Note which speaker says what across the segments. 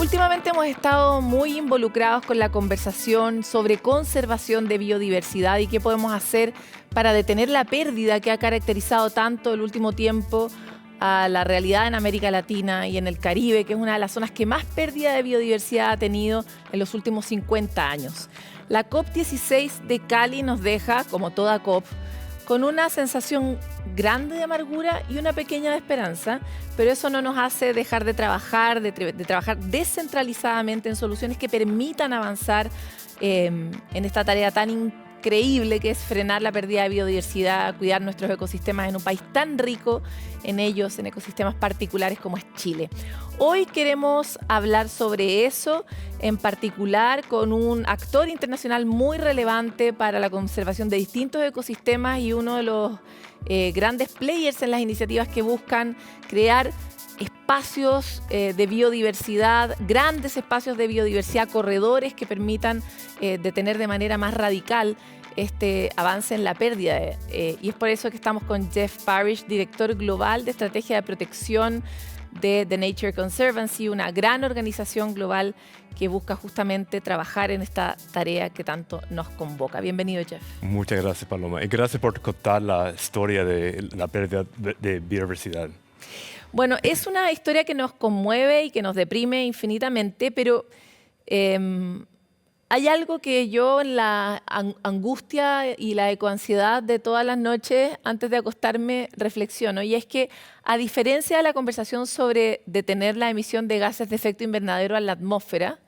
Speaker 1: Últimamente hemos estado muy involucrados con la conversación sobre conservación de biodiversidad y qué podemos hacer para detener la pérdida que ha caracterizado tanto el último tiempo a la realidad en América Latina y en el Caribe, que es una de las zonas que más pérdida de biodiversidad ha tenido en los últimos 50 años. La COP16 de Cali nos deja, como toda COP, con una sensación grande de amargura y una pequeña de esperanza, pero eso no nos hace dejar de trabajar, trabajar descentralizadamente en soluciones que permitan avanzar en esta tarea tan increíble que es frenar la pérdida de biodiversidad, cuidar nuestros ecosistemas en un país tan rico en ellos, en ecosistemas particulares como es Chile. Hoy queremos hablar sobre eso, en particular con un actor internacional muy relevante para la conservación de distintos ecosistemas y uno de los grandes players en las iniciativas que buscan crear espacios de biodiversidad, grandes espacios de biodiversidad, corredores que permitan detener de manera más radical este avance en la pérdida. Y es por eso que estamos con Jeff Parrish, director global de estrategia de protección de The Nature Conservancy, una gran organización global que busca justamente trabajar en esta tarea que tanto nos convoca. Bienvenido, Jeff.
Speaker 2: Muchas gracias, Paloma. Y gracias por contar la historia de la pérdida de biodiversidad.
Speaker 1: Bueno, es una historia que nos conmueve y que nos deprime infinitamente, pero hay algo que yo en la angustia y la ecoansiedad de todas las noches antes de acostarme reflexiono, y es que a diferencia de la conversación sobre detener la emisión de gases de efecto invernadero a la atmósfera,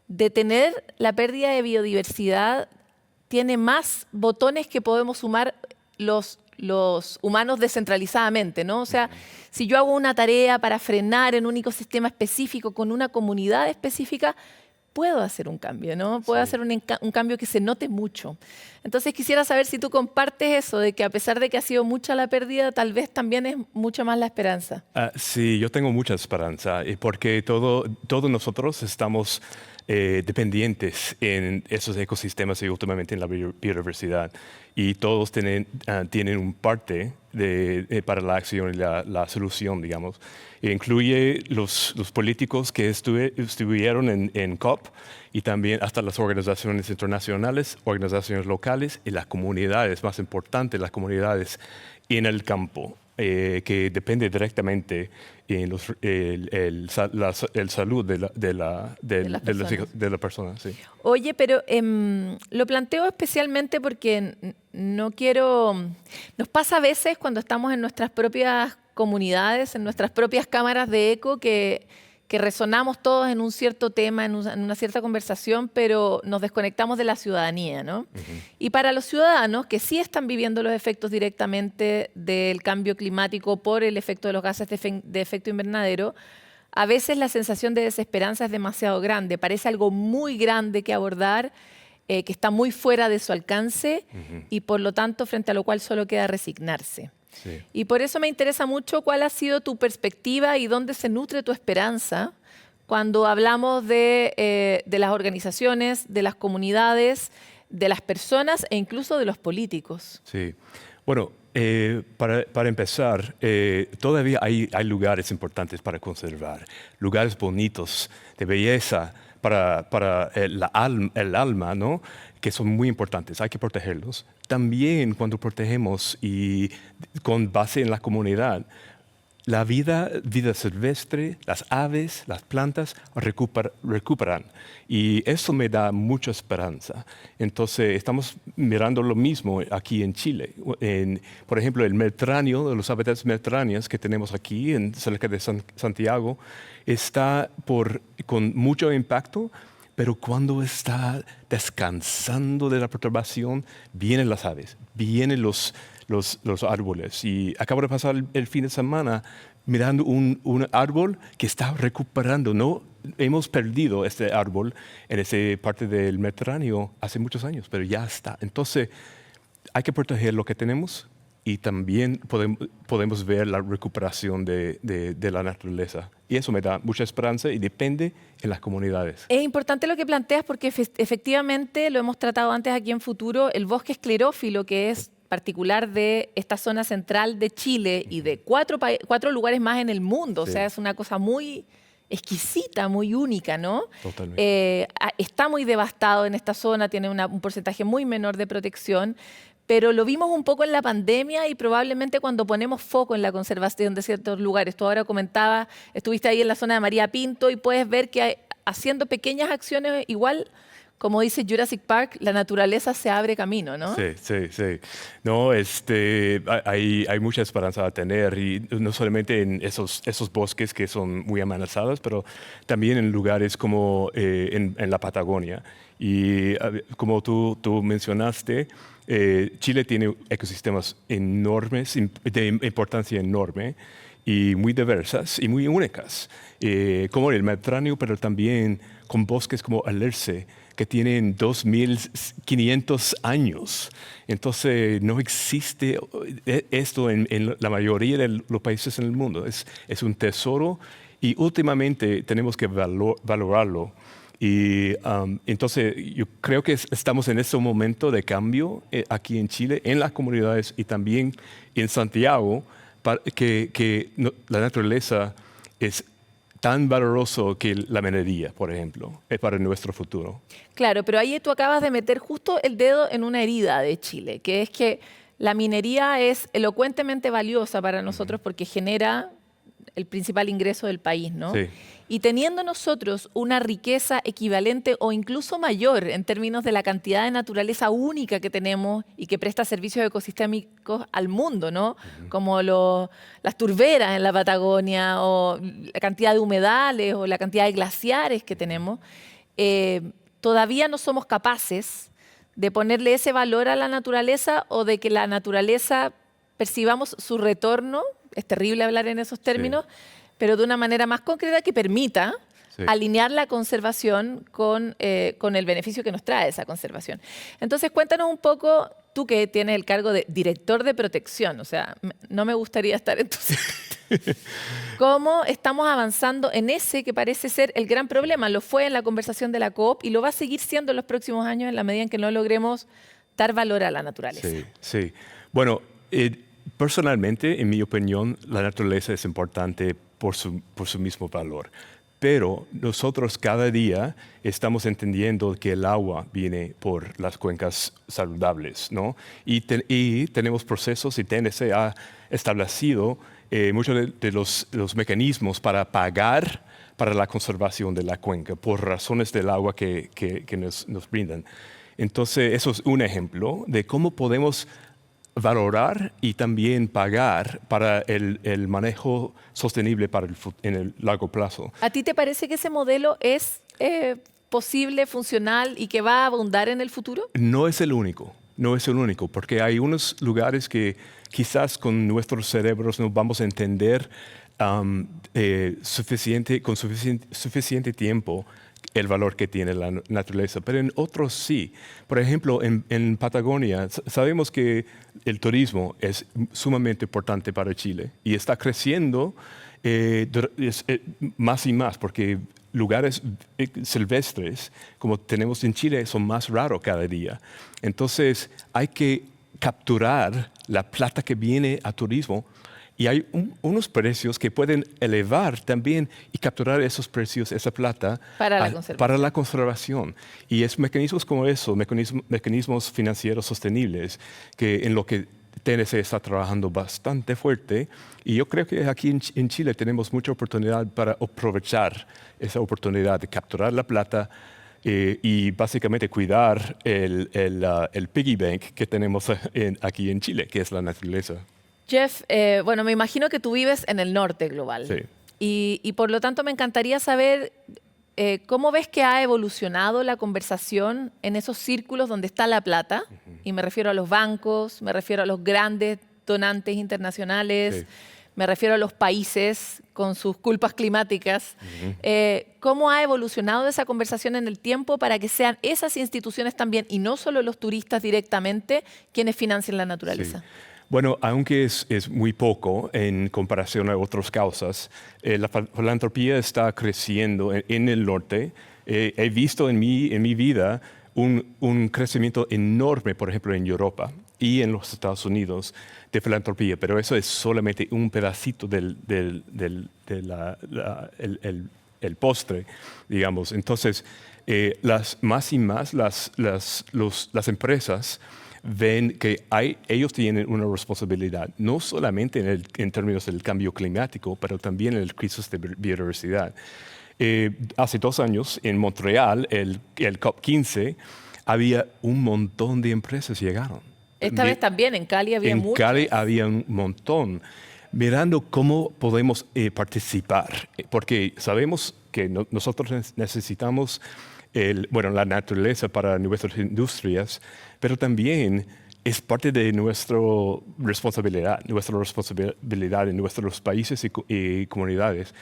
Speaker 1: detener la pérdida de biodiversidad tiene más botones que podemos sumar los humanos descentralizadamente, ¿no? O sea, si yo hago una tarea para frenar en un ecosistema específico con una comunidad específica, puedo hacer un cambio, ¿no? Puedo hacer un cambio que se note mucho. Entonces quisiera saber si tú compartes eso, de que a pesar de que ha sido mucha la pérdida, tal vez también es mucha más la esperanza.
Speaker 2: Sí, yo tengo mucha esperanza, porque todos nosotros estamos dependientes en esos ecosistemas y últimamente en la biodiversidad. Y todos tienen un parte para la acción y la solución, digamos. E incluye los políticos que estuvieron en COP y también hasta las organizaciones internacionales, organizaciones locales y las comunidades, más importantes, las comunidades en el campo, que depende directamente en el salud de la persona. Sí.
Speaker 1: Oye, pero lo planteo especialmente porque no quiero... Nos pasa a veces cuando estamos en nuestras propias comunidades, en nuestras propias cámaras de eco, que resonamos todos en un cierto tema, en una cierta conversación, pero nos desconectamos de la ciudadanía, ¿no? Y para los ciudadanos que sí están viviendo los efectos directamente del cambio climático por el efecto de los gases de efecto invernadero, a veces la sensación de desesperanza es demasiado grande. Parece algo muy grande que abordar, que está muy fuera de su alcance y por lo tanto frente a lo cual solo queda resignarse. Sí. Y por eso me interesa mucho cuál ha sido tu perspectiva y dónde se nutre tu esperanza cuando hablamos de las organizaciones, de las comunidades, de las personas e incluso de los políticos.
Speaker 2: Sí. Bueno, para empezar, todavía hay lugares importantes para conservar, lugares bonitos, de belleza, para el alma, ¿no? Que son muy importantes, hay que protegerlos. También cuando protegemos y con base en la comunidad, la vida silvestre, las aves, las plantas recuperan. Y eso me da mucha esperanza. Entonces, estamos mirando lo mismo aquí en Chile. Por ejemplo, el Mediterráneo, los hábitats mediterráneos que tenemos aquí, cerca de Santiago, está con mucho impacto, pero cuando está descansando de la perturbación, vienen las aves, vienen los árboles. Y acabo de pasar el fin de semana mirando un árbol que está recuperando. No hemos perdido este árbol en esa parte del Mediterráneo hace muchos años, pero ya está. Entonces, hay que proteger lo que tenemos y también podemos ver la recuperación de la naturaleza. Y eso me da mucha esperanza y depende en las comunidades.
Speaker 1: Es importante lo que planteas porque efectivamente, lo hemos tratado antes aquí en Futuro, el bosque esclerófilo, que es particular de esta zona central de Chile y de cuatro lugares más en el mundo. Sí. O sea, es una cosa muy exquisita, muy única, ¿no?
Speaker 2: Totalmente.
Speaker 1: Está muy devastado en esta zona, tiene un porcentaje muy menor de protección, pero lo vimos un poco en la pandemia y probablemente cuando ponemos foco en la conservación de ciertos lugares. Tú ahora comentabas, estuviste ahí en la zona de María Pinto y puedes ver que haciendo pequeñas acciones igual, como dice Jurassic Park, la naturaleza se abre camino, ¿no?
Speaker 2: Sí, sí, sí. No, hay mucha esperanza a tener, y no solamente en esos bosques que son muy amenazados, pero también en lugares como en la Patagonia. Y como tú mencionaste, Chile tiene ecosistemas enormes, de importancia enorme, y muy diversas y muy únicas, como el Mediterráneo, pero también con bosques como Alerce, que tienen 2.500 años. Entonces, no existe esto en la mayoría de los países en el mundo. Es un tesoro y últimamente tenemos que valorarlo. Y entonces, yo creo que estamos en este momento de cambio aquí en Chile, en las comunidades y también en Santiago, la naturaleza es tan valoroso que la minería, por ejemplo, es para nuestro futuro.
Speaker 1: Claro, pero ahí tú acabas de meter justo el dedo en una herida de Chile, que es que la minería es elocuentemente valiosa para nosotros porque genera el principal ingreso del país, ¿no?
Speaker 2: Sí.
Speaker 1: Y teniendo nosotros una riqueza equivalente o incluso mayor en términos de la cantidad de naturaleza única que tenemos y que presta servicios ecosistémicos al mundo, ¿no? Como las turberas en la Patagonia o la cantidad de humedales o la cantidad de glaciares que tenemos, todavía no somos capaces de ponerle ese valor a la naturaleza o de que la naturaleza percibamos su retorno. Es terrible hablar en esos términos, pero de una manera más concreta que permita alinear la conservación con el beneficio que nos trae esa conservación. Entonces, cuéntanos un poco, tú que tienes el cargo de director de protección, o sea, no me gustaría estar en tu sitio. ¿Cómo estamos avanzando en ese que parece ser el gran problema? Lo fue en la conversación de la COP y lo va a seguir siendo en los próximos años en la medida en que no logremos dar valor a la naturaleza.
Speaker 2: Sí, sí. Bueno, personalmente, en mi opinión, la naturaleza es importante por su mismo valor. Pero nosotros cada día estamos entendiendo que el agua viene por las cuencas saludables, ¿no? Y tenemos procesos y TNC ha establecido muchos de los mecanismos para pagar para la conservación de la cuenca por razones del agua que nos brindan. Entonces, eso es un ejemplo de cómo podemos valorar y también pagar para el manejo sostenible en el largo plazo.
Speaker 1: ¿A ti te parece que ese modelo es posible, funcional y que va a abundar en el futuro?
Speaker 2: No es el único, no es el único, porque hay unos lugares que quizás con nuestros cerebros no vamos a entender con suficiente tiempo el valor que tiene la naturaleza, pero en otros sí. Por ejemplo, en Patagonia sabemos que el turismo es sumamente importante para Chile y está creciendo más y más porque lugares silvestres como tenemos en Chile son más raros cada día. Entonces hay que capturar la plata que viene a turismo. Y hay unos precios que pueden elevar también y capturar esos precios, esa plata, para la conservación. Y es mecanismos como eso, mecanismos financieros sostenibles, que en lo que TNC está trabajando bastante fuerte. Y yo creo que aquí en Chile tenemos mucha oportunidad para aprovechar esa oportunidad de capturar la plata y básicamente cuidar el piggy bank que tenemos aquí en Chile, que es la naturaleza.
Speaker 1: Jeff, bueno, me imagino que tú vives en el norte global.
Speaker 2: Sí.
Speaker 1: Y por lo tanto me encantaría saber cómo ves que ha evolucionado la conversación en esos círculos donde está la plata. Y me refiero a los bancos, me refiero a los grandes donantes internacionales, me refiero a los países con sus culpas climáticas. ¿Cómo ha evolucionado esa conversación en el tiempo para que sean esas instituciones también, y no solo los turistas directamente, quienes financien la naturaleza?
Speaker 2: Sí. Bueno, aunque es muy poco en comparación a otras causas, la filantropía está creciendo en el norte. He visto en mi vida un crecimiento enorme, por ejemplo, en Europa y en los Estados Unidos de filantropía, pero eso es solamente un pedacito el postre, digamos. Entonces, más y más las empresas ven que ellos tienen una responsabilidad, no solamente en términos del cambio climático, pero también en el crisis de biodiversidad. Hace 2 años, en Montreal, el COP15, había un montón de empresas llegaron.
Speaker 1: Esta vez también, en Cali había muchas.
Speaker 2: En Cali había un montón, mirando cómo podemos participar, porque sabemos que nosotros necesitamos la naturaleza para nuestras industrias, pero también es parte de nuestra responsabilidad en nuestros países y comunidades.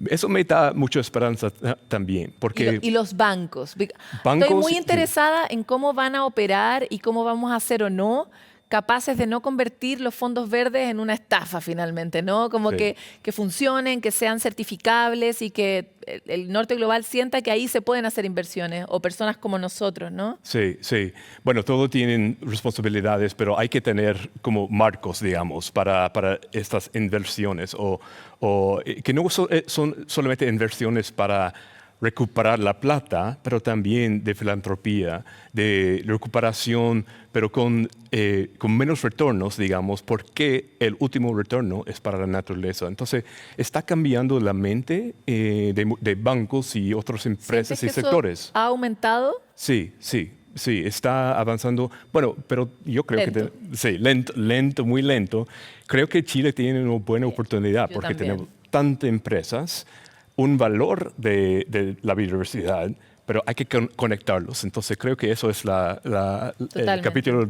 Speaker 2: Eso me da mucha esperanza también. Porque
Speaker 1: y los bancos. Estoy muy interesada en cómo van a operar y cómo vamos a hacer o no capaces de no convertir los fondos verdes en una estafa finalmente, ¿no? Como que funcionen, que sean certificables y que el norte global sienta que ahí se pueden hacer inversiones o personas como nosotros, ¿no?
Speaker 2: Sí, sí. Bueno, todos tienen responsabilidades, pero hay que tener como marcos, digamos, para estas inversiones o que no son solamente inversiones para recuperar la plata, pero también de filantropía, de recuperación, pero con menos retornos, digamos, porque el último retorno es para la naturaleza. Entonces, está cambiando la mente de bancos y otras empresas y sectores.
Speaker 1: ¿Ha aumentado?
Speaker 2: Sí, sí. Sí, está avanzando. Bueno, pero yo creo que sí, lento, muy lento. Creo que Chile tiene una buena oportunidad porque tenemos tantas empresas, un valor de la biodiversidad, pero hay que conectarlos. Entonces creo que eso es el capítulo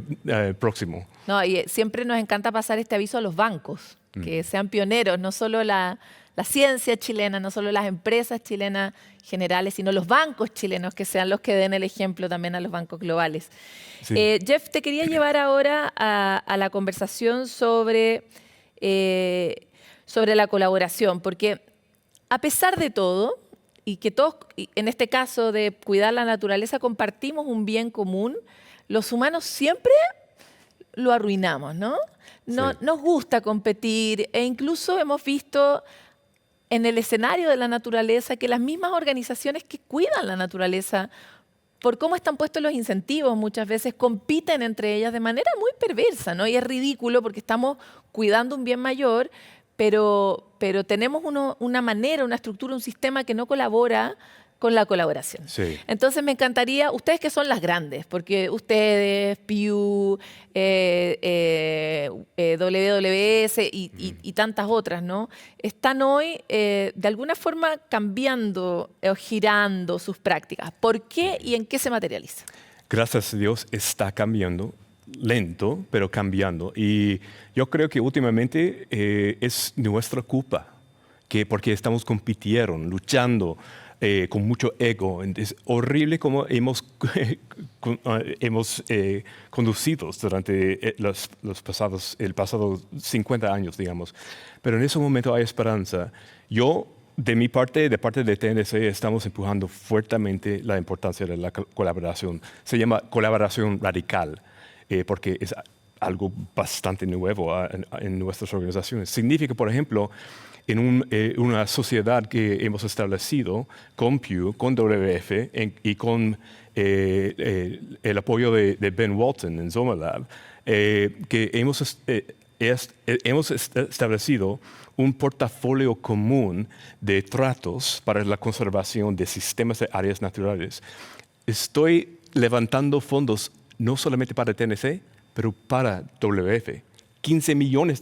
Speaker 2: próximo.
Speaker 1: No, y siempre nos encanta pasar este aviso a los bancos, que sean pioneros, no solo la ciencia chilena, no solo las empresas chilenas generales, sino los bancos chilenos, que sean los que den el ejemplo también a los bancos globales. Sí. Jeff, te quería llevar ahora a la conversación sobre la colaboración, porque a pesar de todo, y que todos, en este caso de cuidar la naturaleza, compartimos un bien común, los humanos siempre lo arruinamos, ¿no? Nos gusta competir e incluso hemos visto en el escenario de la naturaleza que las mismas organizaciones que cuidan la naturaleza, por cómo están puestos los incentivos, muchas veces compiten entre ellas de manera muy perversa, ¿no? Y es ridículo porque estamos cuidando un bien mayor, pero tenemos una manera, una estructura, un sistema que no colabora con la colaboración.
Speaker 2: Sí.
Speaker 1: Entonces me encantaría, ustedes que son las grandes, porque ustedes, Pew, WWF y tantas otras, ¿no? Están hoy de alguna forma cambiando o girando sus prácticas. ¿Por qué y en qué se materializa?
Speaker 2: Gracias a Dios está cambiando. Lento, pero cambiando. Y yo creo que últimamente es nuestra culpa, porque estamos compitiendo, luchando con mucho ego. Es horrible cómo hemos conducido durante el pasado 50 años, digamos. Pero en ese momento hay esperanza. Yo, de parte de TNC, estamos empujando fuertemente la importancia de la colaboración. Se llama colaboración radical. Porque es algo bastante nuevo en nuestras organizaciones. Significa, por ejemplo, en una sociedad que hemos establecido con Pew, con WWF y con el apoyo de Ben Walton en ZomaLab, que hemos establecido un portafolio común de tratos para la conservación de sistemas de áreas naturales. Estoy levantando fondos no solamente para TNC, pero para WWF, $15 millones,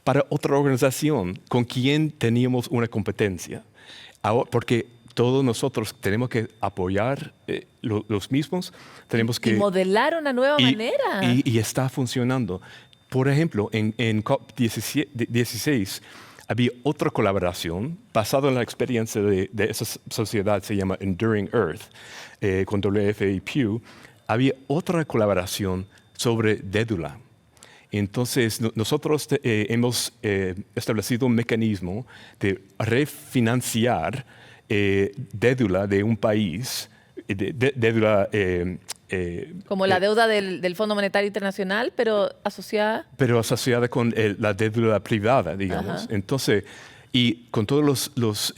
Speaker 2: para otra organización con quien teníamos una competencia. Ahora, porque todos nosotros tenemos que apoyar los mismos, tenemos que...
Speaker 1: Y modelar una nueva manera.
Speaker 2: Y está funcionando. Por ejemplo, en COP16 había otra colaboración basada en la experiencia de esa sociedad, se llama Enduring Earth, con WWF y Pew. Había otra colaboración sobre dédula. Entonces, nosotros hemos establecido un mecanismo de refinanciar dédula de un país, dédula...
Speaker 1: como la deuda del Fondo Monetario Internacional, pero asociada...
Speaker 2: Pero asociada con la deuda privada, digamos. Ajá. Entonces, y con todos los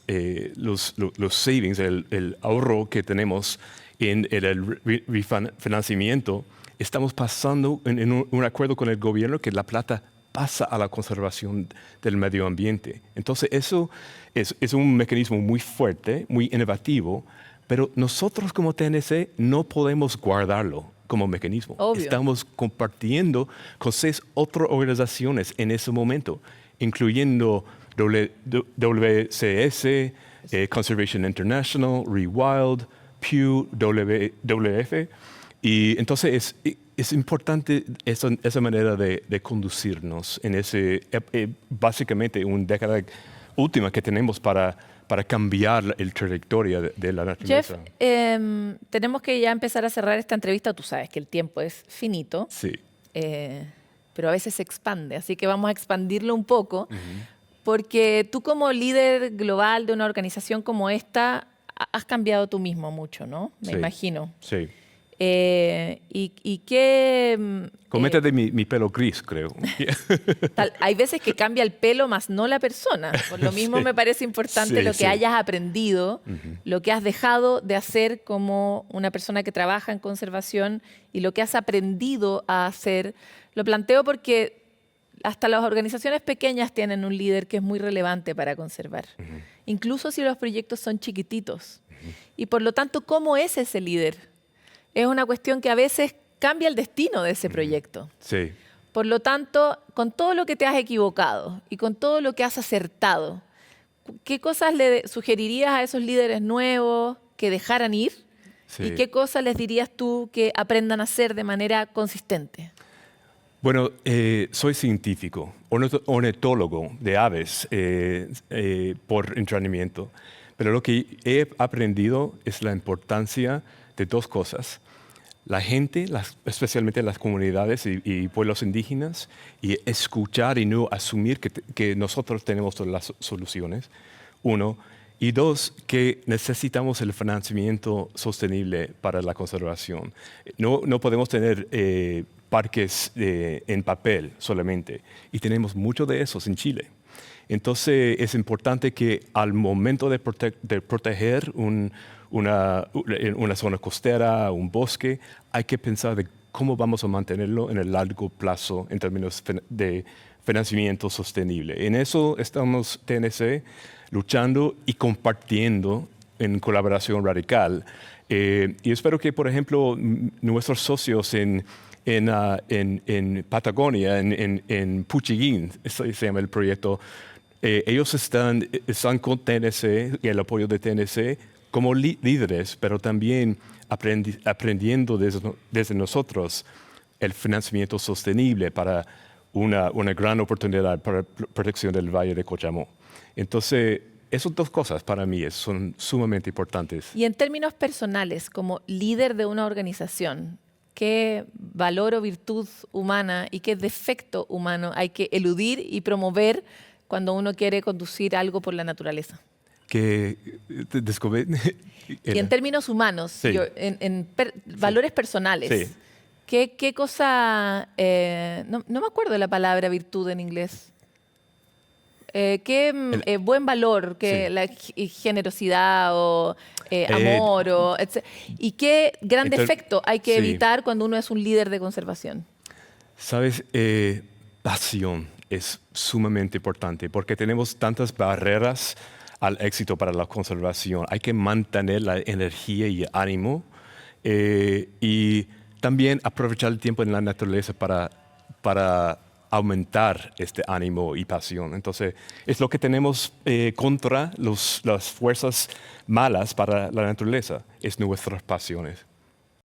Speaker 2: los savings, el ahorro que tenemos en el refinanciamiento, estamos pasando en un acuerdo con el gobierno que la plata pasa a la conservación del medio ambiente. Entonces, eso es un mecanismo muy fuerte, muy innovativo, pero nosotros como TNC no podemos guardarlo como mecanismo.
Speaker 1: Obvio.
Speaker 2: Estamos compartiendo con 6 otras organizaciones en ese momento, incluyendo WCS, Conservation International, Rewild, Pew, WWF. Y entonces es importante esa manera de conducirnos en básicamente una década última que tenemos para cambiar el trayectoria de la naturaleza.
Speaker 1: Jeff, tenemos que ya empezar a cerrar esta entrevista. Tú sabes que el tiempo es finito,
Speaker 2: Sí.
Speaker 1: pero a veces se expande, así que vamos a expandirlo un poco, porque tú como líder global de una organización como esta, has cambiado tú mismo mucho, ¿no? Me
Speaker 2: Sí.
Speaker 1: imagino.
Speaker 2: Sí.
Speaker 1: ¿Y qué...?
Speaker 2: Coméntate mi pelo gris, creo.
Speaker 1: Hay veces que cambia el pelo, más no la persona. Por lo mismo
Speaker 2: Sí.
Speaker 1: me parece importante
Speaker 2: Sí,
Speaker 1: lo que
Speaker 2: sí.
Speaker 1: hayas aprendido, lo que has dejado de hacer como una persona que trabaja en conservación y lo que has aprendido a hacer. Lo planteo porque hasta las organizaciones pequeñas tienen un líder que es muy relevante para conservar, incluso si los proyectos son chiquititos. Y por lo tanto, ¿cómo es ese líder? Es una cuestión que a veces cambia el destino de ese proyecto.
Speaker 2: Sí.
Speaker 1: Por lo tanto, con todo lo que te has equivocado y con todo lo que has acertado, ¿qué cosas le sugerirías a esos líderes nuevos que dejaran ir?
Speaker 2: Sí.
Speaker 1: ¿Y qué cosas les dirías tú que aprendan a hacer de manera consistente?
Speaker 2: Bueno, soy científico, ornitólogo de aves por entrenamiento, pero lo que he aprendido es la importancia de 2 cosas. La gente, especialmente las comunidades y pueblos indígenas, y escuchar y no asumir que nosotros tenemos todas las soluciones, 1. Y 2, que necesitamos el financiamiento sostenible para la conservación. No podemos tener parques en papel solamente, y tenemos muchos de esos en Chile. Entonces es importante que al momento de proteger una zona costera, un bosque, hay que pensar de cómo vamos a mantenerlo en el largo plazo en términos de financiamiento sostenible. En eso estamos TNC luchando y compartiendo en colaboración radical. Y espero que, por ejemplo, nuestros socios en Patagonia, en Puchiguín, se llama el proyecto, ellos están con TNC y el apoyo de TNC como líderes, pero también aprendiendo desde nosotros el financiamiento sostenible para una gran oportunidad para protección del Valle de Cochamó. Entonces, esas 2 cosas para mí son sumamente importantes.
Speaker 1: Y en términos personales, como líder de una organización, ¿qué valor o virtud humana y qué defecto humano hay que eludir y promover cuando uno quiere conducir algo por la naturaleza?
Speaker 2: Que
Speaker 1: Y en términos humanos,
Speaker 2: Sí.
Speaker 1: valores personales,
Speaker 2: Sí.
Speaker 1: ¿qué cosa, no me acuerdo de la palabra virtud en inglés, qué buen valor, que
Speaker 2: Sí.
Speaker 1: la generosidad o amor, y qué gran defecto hay que
Speaker 2: sí.
Speaker 1: evitar cuando uno es un líder de conservación?
Speaker 2: ¿Sabes? Pasión es sumamente importante porque tenemos tantas barreras al éxito para la conservación. Hay que mantener la energía y el ánimo y también aprovechar el tiempo en la naturaleza para aumentar este ánimo y pasión. Entonces, es lo que tenemos contra las fuerzas malas para la naturaleza, es nuestras pasiones.